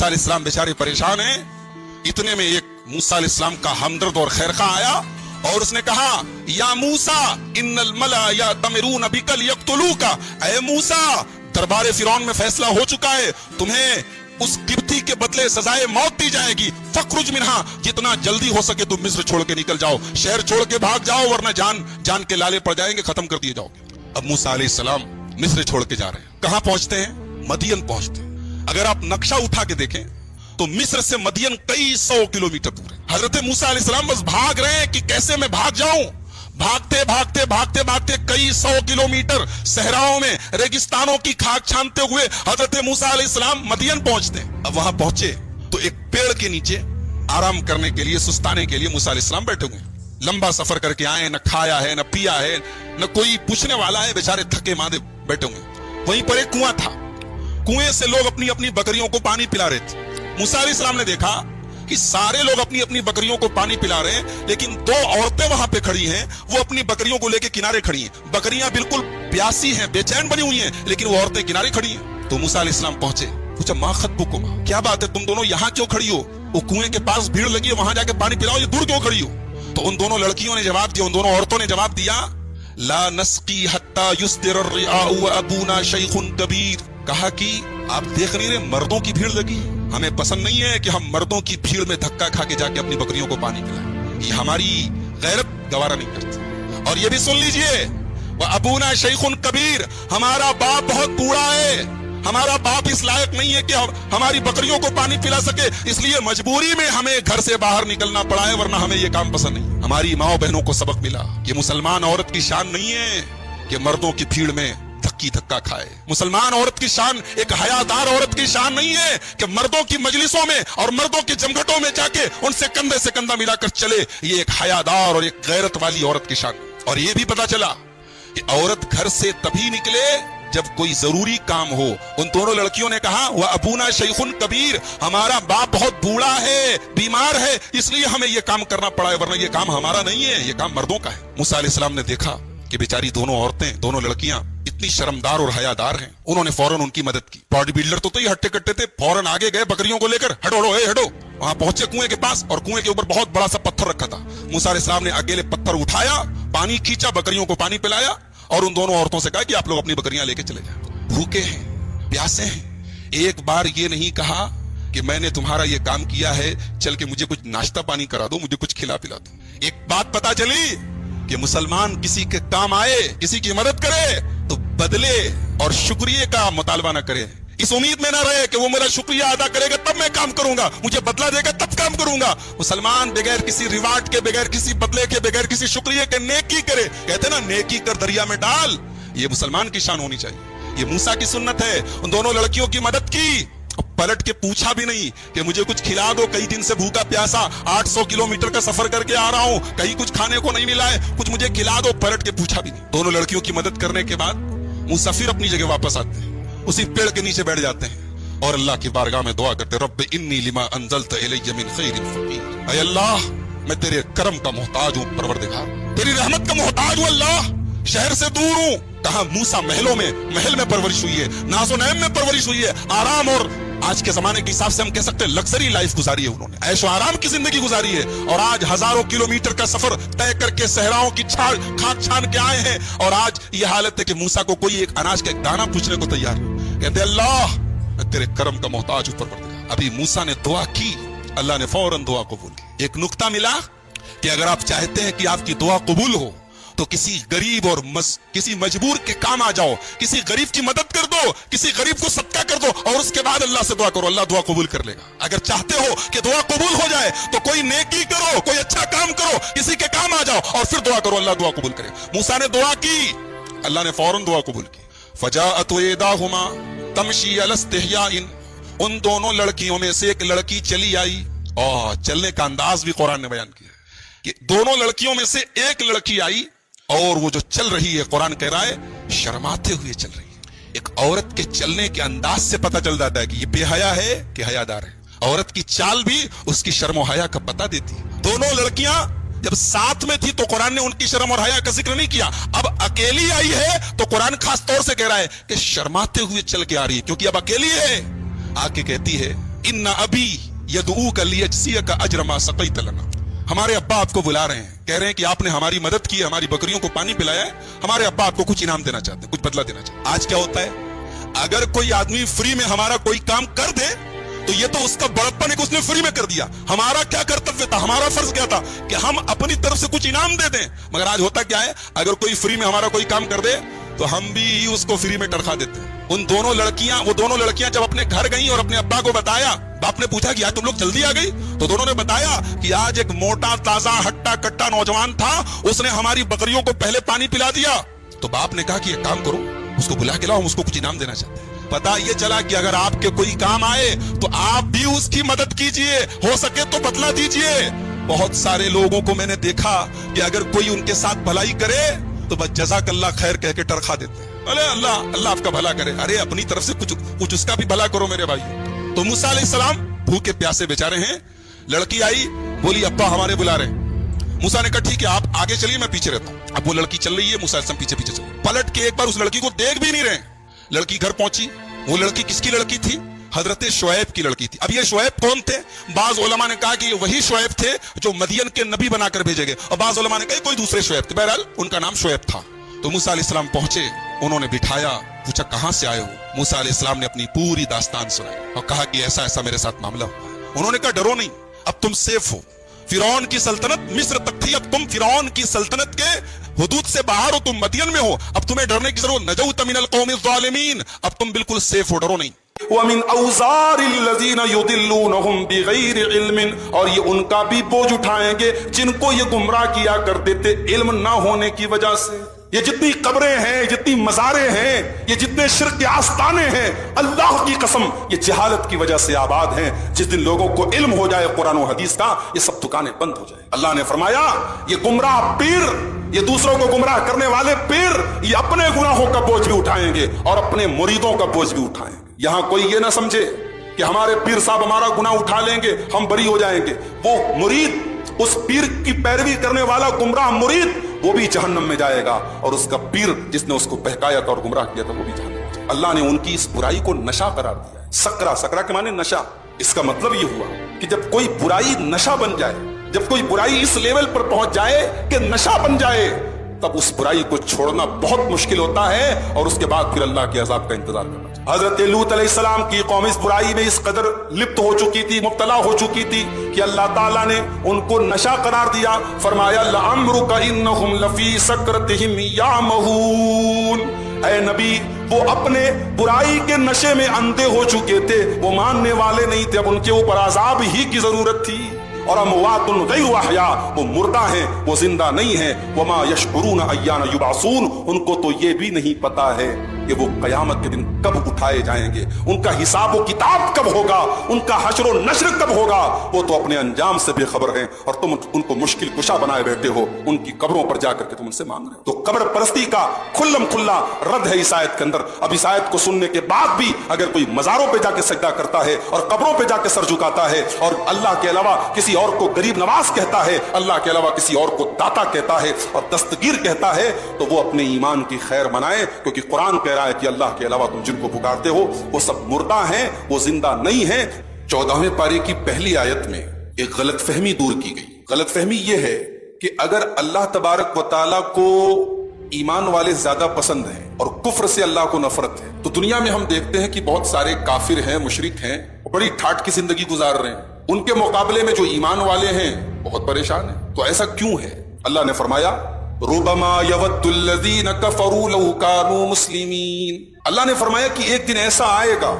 मूसा अलैहिस्सलाम बेचारे परेशान हैं। इतने में एक मूसा अलैहिस्सलाम का हमदर्द और खैरखा आया और उसने कहा, या मूसा इन्नल मला यअतमिरून बिका लियक्तुलूका, ऐ मूसा दरबार फिरौन में फैसला हो चुका है, तुम्हें उस किब्ती के बदले सजाए मौत दी जाएगी। फखरुज मिन्हा, जितना जल्दी हो सके तुम मिस्र छोड़ के निकल जाओ, शहर छोड़ के भाग जाओ, वरना जान के लाले पड़ जाएंगे, खत्म कर दिए जाओगे। अब मूसा अलैहिस्सलाम मिस्र छोड़ के जा रहे हैं। कहां पहुंचते हैं? मदियन पहुंचते हैं। अगर आप नक्शा उठा के देखें तो मिस्र से मदियन कई 100 किलोमीटर दूर है। हजरत मूसा अलैहिस्सलाम बस भाग रहे हैं कि कैसे मैं भाग जाऊं। भागते भागते भागते भागते कई 100 किलोमीटर सहराओं में रेगिस्तानों की खाक छानते हुए हजरत मूसा अलैहिस्सलाम मदियन पहुंचते हैं। अब वहां पहुंचे तो एक पेड़ के नीचे आराम करने के लिए, सुस्ताने के लिए मूसा अलैहिस्सलाम बैठे हुए हैं। लंबा सफर करके आए, न खाया है, न पिया है, न कोई पूछने वाला है, बेचारे थके मांदे बैठे हुए। वहीं पर एक कुआं था, कुएं से लोग अपनी अपनी बकरियों को पानी पिला रहे थे। मूसा अलैहिस्सलाम ने देखा कि सारे लोग अपनी अपनी बकरियों को पानी पिला रहे हैं, लेकिन दो औरतें वहां पे खड़ी हैं, वो अपनी बकरियों को लेके किनारे खड़ी हैं। बकरियां बिल्कुल प्यासी हैं, बेचैन बनी हुई हैं, लेकिन वो औरतें किनारे खड़ी हैं। तो मूसा अलैहिस्सलाम पहुंचे, पूछा, मा खत्बुकुमा, क्या बात है, तुम दोनों यहाँ क्यों खड़ी हो? वो कुएं के पास भीड़ लगी है, वहां जाके पानी पिलाओ, ये दूर क्यों खड़ी हो? तो उन दोनों लड़कियों ने जवाब दिया, उन दोनों औरतों ने जवाब दिया, ला नस्की हत्ता युस्दिर अर्रिआउ व अबूना शैखुन कबीर। कहा कि आप देख नहीं रहे मर्दों की भीड़ लगी, हमें पसंद नहीं है कि हम मर्दों की भीड़ में धक्का खा के जाके अपनी बकरियों को पानी पिलाएं, ये हमारी गैरत गवारा नहीं करती। और ये भी सुन लीजिए, वह अबूना शैखुन कबीर, हमारा बाप बहुत बूढ़ा है, हमारा बाप इस लायक नहीं है कि हमारी बकरियों को पानी पिला सके, इसलिए मजबूरी में हमें घर से बाहर निकलना पड़ा है, वरना हमें ये काम पसंद नहीं। हमारी माओ बहनों को सबक मिला कि मुसलमान औरत की शान नहीं है कि मर्दों की भीड़ में धक्का खाए। मुसलमान औरत की शान, एक हयादार औरत की शान नहीं है कि मर्दों की मजलिसों में और मर्दों की जमघटों में जाके उनसे कंधे से कंधा मिलाकर चले। ये एक हयादार और एक गैरत वाली औरत की शान। और ये भी पता चला कि औरत घर से तभी निकले जब कोई जरूरी काम हो। उन दोनों लड़कियों ने कहा, वह अबूना शैखुन कबीर, हमारा बाप बहुत बूढ़ा है, बीमार है, इसलिए हमें यह काम करना पड़ा है, वरना यह काम हमारा नहीं है, यह काम मर्दों का है। मूसा अलैहिस्सलाम ने देखा कि बेचारी दोनों औरतें, दोनों लड़कियां इतनी शर्मदार और हयादार हैं। उन्होंने फौरन उनकी मदद की। बॉडी बिल्डर तो ही हट्टे कट्टे थे, फौरन आगे गए बकरियों को लेकर, हटो हटो। वहां पहुंचे कुएं के पास और कुएं के ऊपर बहुत बड़ा सा पत्थर रखा था। मूसा अलैहिस्सलाम ने अकेले पत्थर उठाया, पानी खींचा, बकरियों को पानी पिलाया और उन दोनों औरतों से कहा कि आप लोग अपनी बकरियां लेके चले जाए। भूखे हैं, प्यासे हैं, एक बार ये नहीं कहा कि मैंने तुम्हारा ये काम किया है, चल के मुझे कुछ नाश्ता पानी करा दो, मुझे कुछ खिला पिला दो। एक बात पता चली कि मुसलमान किसी के काम आए, किसी की मदद करे तो बदले और शुक्रिया का मुतालबा न करे। इस उम्मीद में ना रहे कि वो मेरा शुक्रिया अदा करेगा तब मैं काम करूंगा, मुझे बदला देगा तब काम करूंगा। मुसलमान बगैर किसी रिवार्ड के, बगैर किसी बदले के, बगैर किसी शुक्रिया के नेकी करे। कहते ना, नेकी कर दरिया में डाल। ये मुसलमान की शान होनी चाहिए। ये मूसा की सुन्नत है। उन दोनों लड़कियों की मदद की, पलट के पूछा भी नहीं कि मुझे कुछ खिला दो, कई दिन से भूखा प्यासा 800 किलोमीटर का सफर करके आ रहा हूं, कहीं कुछ खाने को नहीं मिला है, कुछ मुझे खिला दो, पलट के पूछा भी नहीं। दोनों लड़कियों की मदद करने के बाद मूसा फिर अपनी जगह वापस आते हैं, उसी पेड़ के नीचे बैठ जाते हैं और अल्लाह की बारगाह में दुआ करते, रब्ब इन्नी लिमा अंज़लत इलैया मिन खैरिन फ़क़ीर। ऐ अल्लाह, मैं तेरे करम का मोहताज हूं, परवरदिगार, तेरी रहमत का मोहताज हूं अल्लाह, शहर से दूर हूं। कहा मूसा महलों में, महल में परवरिश हुई है, नाज़ो नैम में परवरिश हुई है, आराम और आज के जमाने के हिसाब से हम कह सकते हैं लग्जरी लाइफ गुजारी है उन्होंने, ऐशो आराम की जिंदगी गुजारी है। और आज हजारों किलोमीटर का सफर तय करके सहराओं की खाक छान के आए हैं और आज ये हालत है कि मूसा को कोई एक अनाज का एक दाना पूछने को तैयार है। कहते अल्लाह, मैं तेरे करम का मोहताज हूं, परवरदिगार। अभी मूसा ने दुआ की, अल्लाह ने फौरन दुआ कबूल की। एक नुक्ता मिला कि अगर आप चाहते हैं कि आपकी दुआ कबूल हो तो किसी गरीब और किसी मजबूर के काम आ जाओ, किसी गरीब की मदद कर दो, किसी गरीब को सदका कर दो और उसके बाद अल्लाह से दुआ करो, अल्लाह दुआ कबूल कर लेगा। अगर चाहते हो कि दुआ कबूल हो जाए तो कोई नेकी करो, कोई अच्छा काम करो, किसी के काम आ जाओ और फिर दुआ करो, अल्लाह दुआ कबूल करे। मूसा ने दुआ की, अल्लाह ने फौरन दुआ कबूल की। फजाअत इहदाहुमा तमशी अला इस्तिहयाइन, उन दोनों लड़कियों में से एक लड़की चली आई। और चलने का अंदाज भी कुरान ने बयान किया कि दोनों लड़कियों में से एक लड़की आई और वो जो चल रही है, कुरान कह रहा है शर्माते हुए चल रही है। एक औरत के चलने के अंदाज से पता चल जाता है कि ये बेहया है कि हयादार है। औरत की चाल भी उसकी शर्म और हया का पता देती है। दोनों लड़कियां जब साथ में थी तो कुरान ने उनकी शर्म और हया का जिक्र नहीं किया। अब अकेली आई है तो कुरान खास तौर से कह रहा है कि शर्माते हुए चल के आ रही है, क्योंकि अब अकेली है। आके कहती है इन अबी यदऊका लियजज़ियका अज्र मा सक़ैत लना। हमारे अब्बा आपको बुला रहे हैं, कह रहे हैं कि आपने हमारी मदद की, हमारी बकरियों को पानी पिलाया है, हमारे अब्बा आपको कुछ इनाम देना चाहते हैं, कुछ बदला देना चाहते हैं। आज क्या होता है, अगर कोई आदमी फ्री में हमारा कोई काम कर दे तो ये तो उसका बड़प्पन है कि उसने फ्री में कर दिया। हमारा क्या कर्तव्य था, हमारा फर्ज क्या था कि हम अपनी तरफ से कुछ इनाम दे दें। मगर आज होता क्या है, अगर कोई फ्री में हमारा कोई काम कर दे तो हम भी उसको फ्री में टरखा देते हैं। वो दोनों लड़कियां जब अपने घर गई और अपने अब्बा को बताया, बाप ने पूछा कि आज तुम लोग जल्दी आ गई, तो दोनों ने बताया कि आज एक मोटा ताजा हट्टा कट्टा नौजवान था, उसने हमारी बकरियों को पहले पानी पिला दिया। तो बाप ने कहा कि एक काम करो, उसको बुला के लाओ, हम उसको कुछ इनाम देना चाहते हैं। पता ये चला कि अगर आपके कोई काम आए तो आप भी उसकी मदद कीजिए, हो सके तो बदला दीजिए। बहुत सारे लोगों को मैंने देखा कि अगर कोई उनके साथ भलाई करे तो बस जज़ाकल्लाह खैर कह के टरखा देते हैं। अरे अल्लाह अल्लाह आपका भला करे, अरे अपनी तरफ से कुछ उसका भी भला करो मेरे भाई। तो मूसा अलैहिस्सलाम भूखे प्यासे बेचारे हैं, लड़की आई, बोली अब्बा हमारे बुला रहे हैं। मूसा ने कहा ठीक है आप आगे चलिए, मैं पीछे रहता हूँ। अब वो लड़की चल रही है, मूसा अलैहिस्सलाम पीछे पीछे चल, पलट के एक बार उस लड़की को देख भी नहीं रहे। लड़की घर पहुंची। वो लड़की किसकी लड़की थी? हजरत शुएब की लड़की थी। अब ये शुएब कौन थे? बाज उलमा ने कहा कि ये वही शुएब थे जो मदियन के नबी बनाकर भेजे गए, और बाज उलमा ने कहा कोई दूसरे शुएब थे। बहरहाल उनका नाम शुएब था। तो मूसा अलैहिस्सलाम पहुंचे, उन्होंने बिठाया, पूछा कहां से आए हो? मूसा अलैहिस्सलाम ने अपनी पूरी दास्तान सुनाई और कहा कि ऐसा ऐसा मेरे साथ मामला हुआ। उन्होंने कहा डरो नहीं, अब तुम सेफ हो। फिरौन की सल्तनत मिस्र तक थी, अब तुम फिरौन की सल्तनत के हुदूद से बाहर हो, तुम मदियन में हो, अब तुम्हें डरने की जरूरत। नजौत मिनल कौमिज़ ज़ालिमीन, अब तुम बिल्कुल सेफ हो, डरो नहीं। वमिन औज़ारिल्लज़ीना युदिल्लूनहुम बिगैरि इल्मिन, और ये उनका भी बोझ उठाएंगे जिनको ये गुमराह किया करते थे इल्म ना होने की वजह से। ये जितनी कब्रें हैं, जितनी मज़ारें हैं, ये जितने शिर्क के आस्ताने हैं, अल्लाह की कसम ये जहालत की वजह से आबाद हैं। जिस दिन लोगों को इल्म हो जाए कुरान और हदीस का, ये सब दुकानें बंद हो जाए। अल्लाह ने फरमाया ये गुमराह पीर, ये दूसरों को गुमराह करने वाले पीर, ये अपने गुनाहों का बोझ भी उठाएंगे और अपने मुरीदों का बोझ भी उठाएंगे। यहां कोई ये ना समझे कि हमारे पीर साहब हमारा गुनाह उठा लेंगे, हम बरी हो जाएंगे। वो मुरीद, उस पीर की पैरवी करने वाला गुमराह मुरीद, वो भी जहन्नम में जाएगा, और उसका पीर जिसने उसको बहकाया था और गुमराह किया था वो भी जहन्नम में जाएगा। अल्लाह ने उनकी इस बुराई को नशा करार दिया है। सकरा, सकरा के माने नशा। इसका मतलब ये हुआ कि जब कोई बुराई नशा बन जाए, जब कोई बुराई इस लेवल पर पहुंच जाए कि नशा बन जाए, तब उस बुराई को छोड़ना बहुत मुश्किल होता है, और उसके बाद फिर अल्लाह के अजाब का इंतजार करना चाहिए। हजरत लूत अलैहिस्सलाम की कौम इस बुराई में इस कदर लिप्त हो चुकी थी, मुब्तला हो चुकी थी कि अल्लाह ताला ने उनको नशा करार दिया। फरमाया लअम्रुका इन्नहुम लफी सकरतिहिम यामहून। ऐ नबी, वो अपने बुराई के नशे में अंधे हो चुके थे, वो मानने वाले नहीं थे, अब उनके ऊपर अजाब ही की जरूरत थी। और अमवातुन गैरु अहया, वो मुर्दा हैं, वो जिंदा नहीं है। वमा यशकुरून अय्यान युबासून, उनको तो ये भी नहीं पता है कि वो कयामत के दिन कब उठाए जाएंगे, उनका हिसाब व किताब कब होगा, उनका हश्र व नश्र कब होगा, वो तो अपने अंजाम से बेखबर हैं, और तुम उनको मुश्किल कुशा बनाए बैठे हो। उनकी कब्रों पर जाकर के तुम उनसे मांग रहे हो। तो कब्र परस्ती का खुल्लम खुल्ला रद्द है इस आयत के अंदर। अब इस आयत को सुनने के बाद भी अगर कोई मजारों पे जाके सजदा करता है और कब्रों पे जाके सर झुकाता है और अल्लाह के अलावा किसी और को गरीब नवाज कहता है, अल्लाह के अलावा किसी और को दाता कहता है और दस्तगीर कहता है, तो वो अपने ईमान की खैर मनाए, क्योंकि कुरान कह रहा है कि अल्लाह के अलावा तुम जिनको पुकारते हो वो सब मुर्दा हैं, वो जिंदा नहीं है। 14वें पारे की पहली आयत में एक गलतफहमी दूर की गई। गलतफहमी ये है कि अगर अल्लाह तबारक व तआला को ईमान वाले ज्यादा पसंद हैं और कुफ्र से अल्लाह को नफरत है, तो दुनिया में हम देखते हैं कि बहुत सारे काफिर हैं, मुशरिक हैं, बड़ी ठाट की जिंदगी गुजार रहे हैं। उनके मुकाबले में जो ईमान वाले हैं बहुत परेशान हैं। तो ऐसा क्यों है? अल्लाह ने फरमाया रुबमा यवद्दुल्लज़ीना कफरू लौ कानू मुस्लिमीन। अल्लाह ने फरमाया कि एक दिन ऐसा आएगा,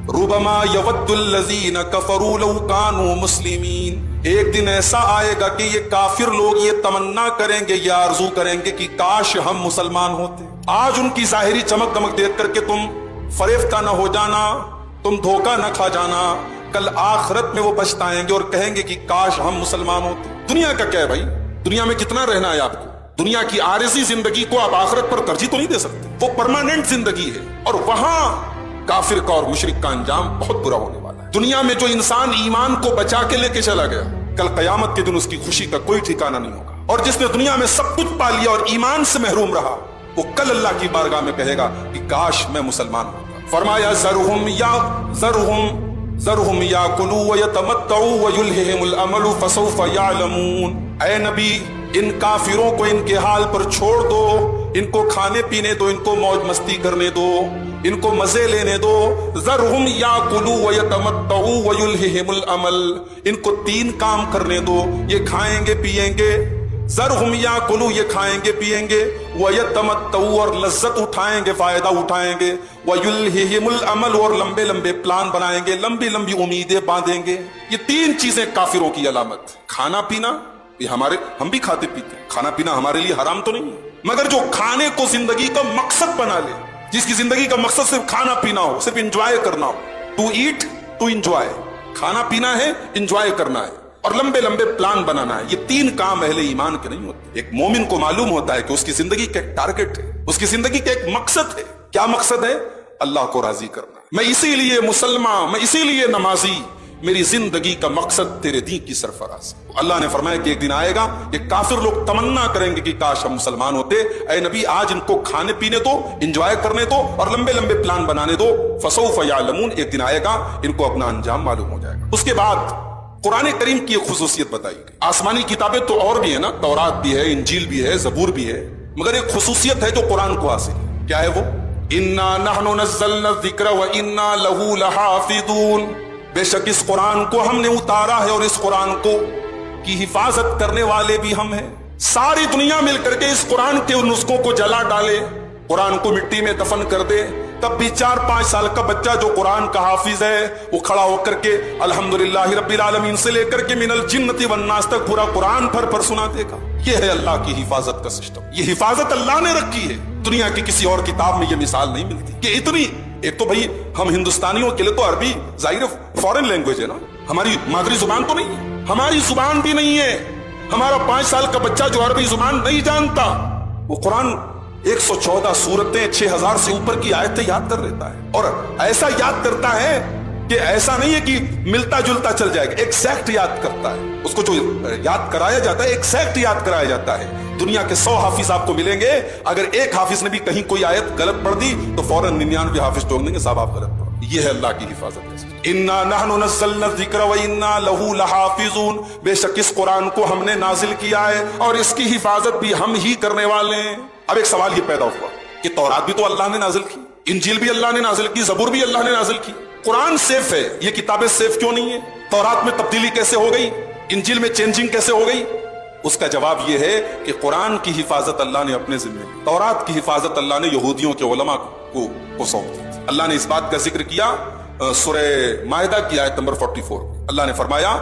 रुबमा यवद्दुल्लज़ीना कफरू लौ कानू मुस्लिमीन, एक दिन ऐसा आएगा कि ये काफिर लोग ये तमन्ना करेंगे, ये आरजू करेंगे कि काश हम मुसलमान होते। आज उनकी जाहिरी चमक दमक देख करके तुम फरेफ्ता न हो जाना, तुम धोखा न खा जाना, कल आखिरत में वो पछताएंगे और कहेंगे कि काश हम मुसलमान होते। दुनिया का क्या है भाई, दुनिया में कितना रहना है आपको? दुनिया की आरजी जिंदगी को आप आखिरत पर तरजीह तो नहीं दे सकते, वो परमानेंट जिंदगी है, और वहां काफिर का और मुशरिक का अंजाम बहुत बुरा होने वाला है। दुनिया में जो इंसान ईमान को बचा के लेके चला गया, कल कयामत के दिन उसकी खुशी का कोई ठिकाना नहीं होगा। और जिसने दुनिया में सब कुछ पा लिया और ईमान से महरूम रहा, वो कल अल्लाह की बारगाह में कहेगा कि काश मैं मुसलमान होता। फरमाया ज़रहुम ذرهم یاکلوا ویتمتعوا ویلہہم الامل فسوف یعلمون۔ اے نبی ان کافروں کو ان کے حال پر چھوڑ دو، ان کو کھانے پینے دو، ان کو موج مستی کرنے دو، ان کو مزے لینے دو۔ ذرهم یاکلوا ویتمتعوا ویلہہم الامل، ان کو 3 کام کرنے دو، یہ کھائیں گے پیئیں گے۔ ذرهم یاکلوا، یہ کھائیں گے پیئیں گے، ویتمتعوا، اور لذت اٹھائیں گے، فائدہ اٹھائیں گے، ویلہہم الامل، اور لمبے لمبے پلان بنائیں گے، لمبی لمبی امیدیں باندھیں گے۔ یہ 3 چیزیں کافروں کی علامت۔ کھانا پینا، یہ ہم بھی کھاتے پیتے ہیں، کھانا پینا ہمارے لیے حرام تو نہیں ہے، مگر جو کھانے کو زندگی کا مقصد بنا لے، جس کی زندگی کا مقصد صرف کھانا پینا ہو، صرف انجوائے کرنا ہو، ٹو ایٹ ٹو انجوائے، کھانا پینا ہے، انجوائے کرنا ہے، اور لمبے لمبے پلان بنانا ہے۔ یہ 3 کام اہل ایمان کے نہیں ہوتے۔ ایک مومن کو معلوم ہوتا ہے کہ اس کی زندگی کا ایک ٹارگٹ ہے، اس کی زندگی کا ایک مقصد ہے۔ کیا مقصد ہے؟ اللہ کو راضی کرنا۔ میں اسی لیے مسلمان، میں اسی لیے نمازی، میری زندگی کا مقصد تیرے دین کی سرفراز۔ اللہ نے فرمایا کہ ایک دن آئے گا کہ کافر لوگ تمنا کریں گے کہ کاش ہم مسلمان ہوتے۔ اے نبی آج ان کو کھانے پینے دو، انجوائے کرنے دو، اور لمبے لمبے پلان بنانے دو۔ فسوف یعلمون، ایک دن آئے گا ان کو اپنا انجام معلوم ہو جائے گا۔ اس کے بعد قرآن کریم کی ایک خصوصیت بتائی گئی۔ آسمانی کتابیں تو اور بھی ہیں نا، تورات بھی ہے، انجیل بھی ہے، زبور بھی ہے، مگر ایک خصوصیت ہے جو قرآن کو حاصل ہے۔ کیا ہے وہ؟ انا نحن نزلنا الذکر وانا لہ لحافظون، بے شک اس قرآن کو ہم نے اتارا ہے اور اس قرآن کو کی حفاظت کرنے والے بھی ہم ہیں۔ ساری دنیا مل کر کے اس قرآن کے نسخوں کو جلا ڈالے، قرآن کو مٹی میں دفن کر دے، تب بھی 4-5 سال کا بچہ جو قرآن کا حافظ ہے وہ کھڑا ہو کر کے الحمدللہ رب العالمین سے لے کر کے من الجنۃ والناس تک پورا قرآن پھر سنا دے گا۔ یہ ہے اللہ کی حفاظت کا سسٹم، یہ حفاظت اللہ نے رکھی ہے، دنیا کی کسی اور کتاب میں یہ مثال نہیں ملتی کہ اتنی۔ ایک تو بھائی ہم ہندوستانیوں کے لیے تو عربی ظاہر فورن لینگویج ہے نا، ہماری مادری زبان تو نہیں ہے، ہماری زبان بھی نہیں ہے۔ ہمارا 5 سال کا بچہ جو عربی زبان نہیں جانتا وہ قرآن 114 سورتیں 6000 سے اوپر کی آیتیں یاد کر لیتا ہے، اور ایسا یاد کرتا ہے کہ ایسا نہیں ہے کہ ملتا جلتا چل جائے گا، ایکزیکٹ یاد کرتا ہے۔ اس کو جو یاد کرایا جاتا ہے ایکزیکٹ یاد کرایا جاتا ہے۔ دنیا کے 100 حافظ آپ کو ملیں گے، اگر ایک حافظ نے بھی کہیں کوئی آیت غلط پڑھ دی تو فوراً 99 حافظ ٹوک دیں گے صاحب آپ غلط پڑھ۔ یہ ہے اللہ کی حفاظت۔ انا نحن نزلنا الذکر وانا لہ لحافظون، بے شک اس قرآن کو ہم نے نازل کیا ہے اور اس کی حفاظت بھی ہم ہی کرنے والے ہیں۔ اب ایک سوال یہ پیدا ہوا کہ تورات بھی تو اللہ نے نازل کی، انجیل بھی اللہ نے نازل کی، زبور بھی اللہ نے نازل کی، قرآن سیف ہے، یہ کتابیں سیف کیوں نہیں ہیں؟ تورات میں تبدیلی کیسے ہو گئی؟ انجیل میں چینجنگ کیسے ہو گئی؟ اس کا جواب یہ ہے کہ قرآن کی حفاظت اللہ نے اپنے ذمہ لی، تورات کی حفاظت اللہ نے یہودیوں کے علماء کو سونپ دی۔ اللہ نے اس بات کا ذکر کیا سورہ مائدہ کی آیت نمبر 44۔ اللہ نے فرمایا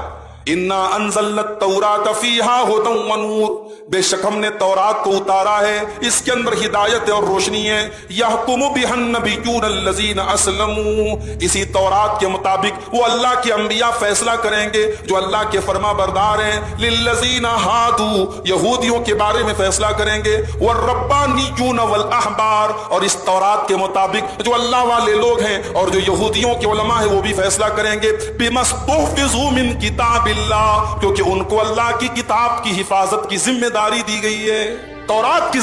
انا انزلنا التوراۃ فیہا ھدی ونور، بے شک ہم نے تورات کو اتارا ہے، اس کے اندر ہدایت اور روشنی ہے۔ یحکم بہا النبیون الذین اسلموا، اسی تورات کے مطابق وہ اللہ کے انبیاء فیصلہ کریں گے جو اللہ کے فرما بردار ہیں۔ للذین ہادوا، یہودیوں کے بارے میں فیصلہ کریں گے۔ والربانیون والاحبار، اور اس تورات کے مطابق جو اللہ والے لوگ ہیں اور جو یہودیوں کے علماء ہیں وہ بھی فیصلہ کریں گے۔ بما استحفظوا من کتاب اللہ، کیونکہ ان کو اللہ کی کتاب کی حفاظت کی ذمہ داری دی گئی ہے۔ تورات کی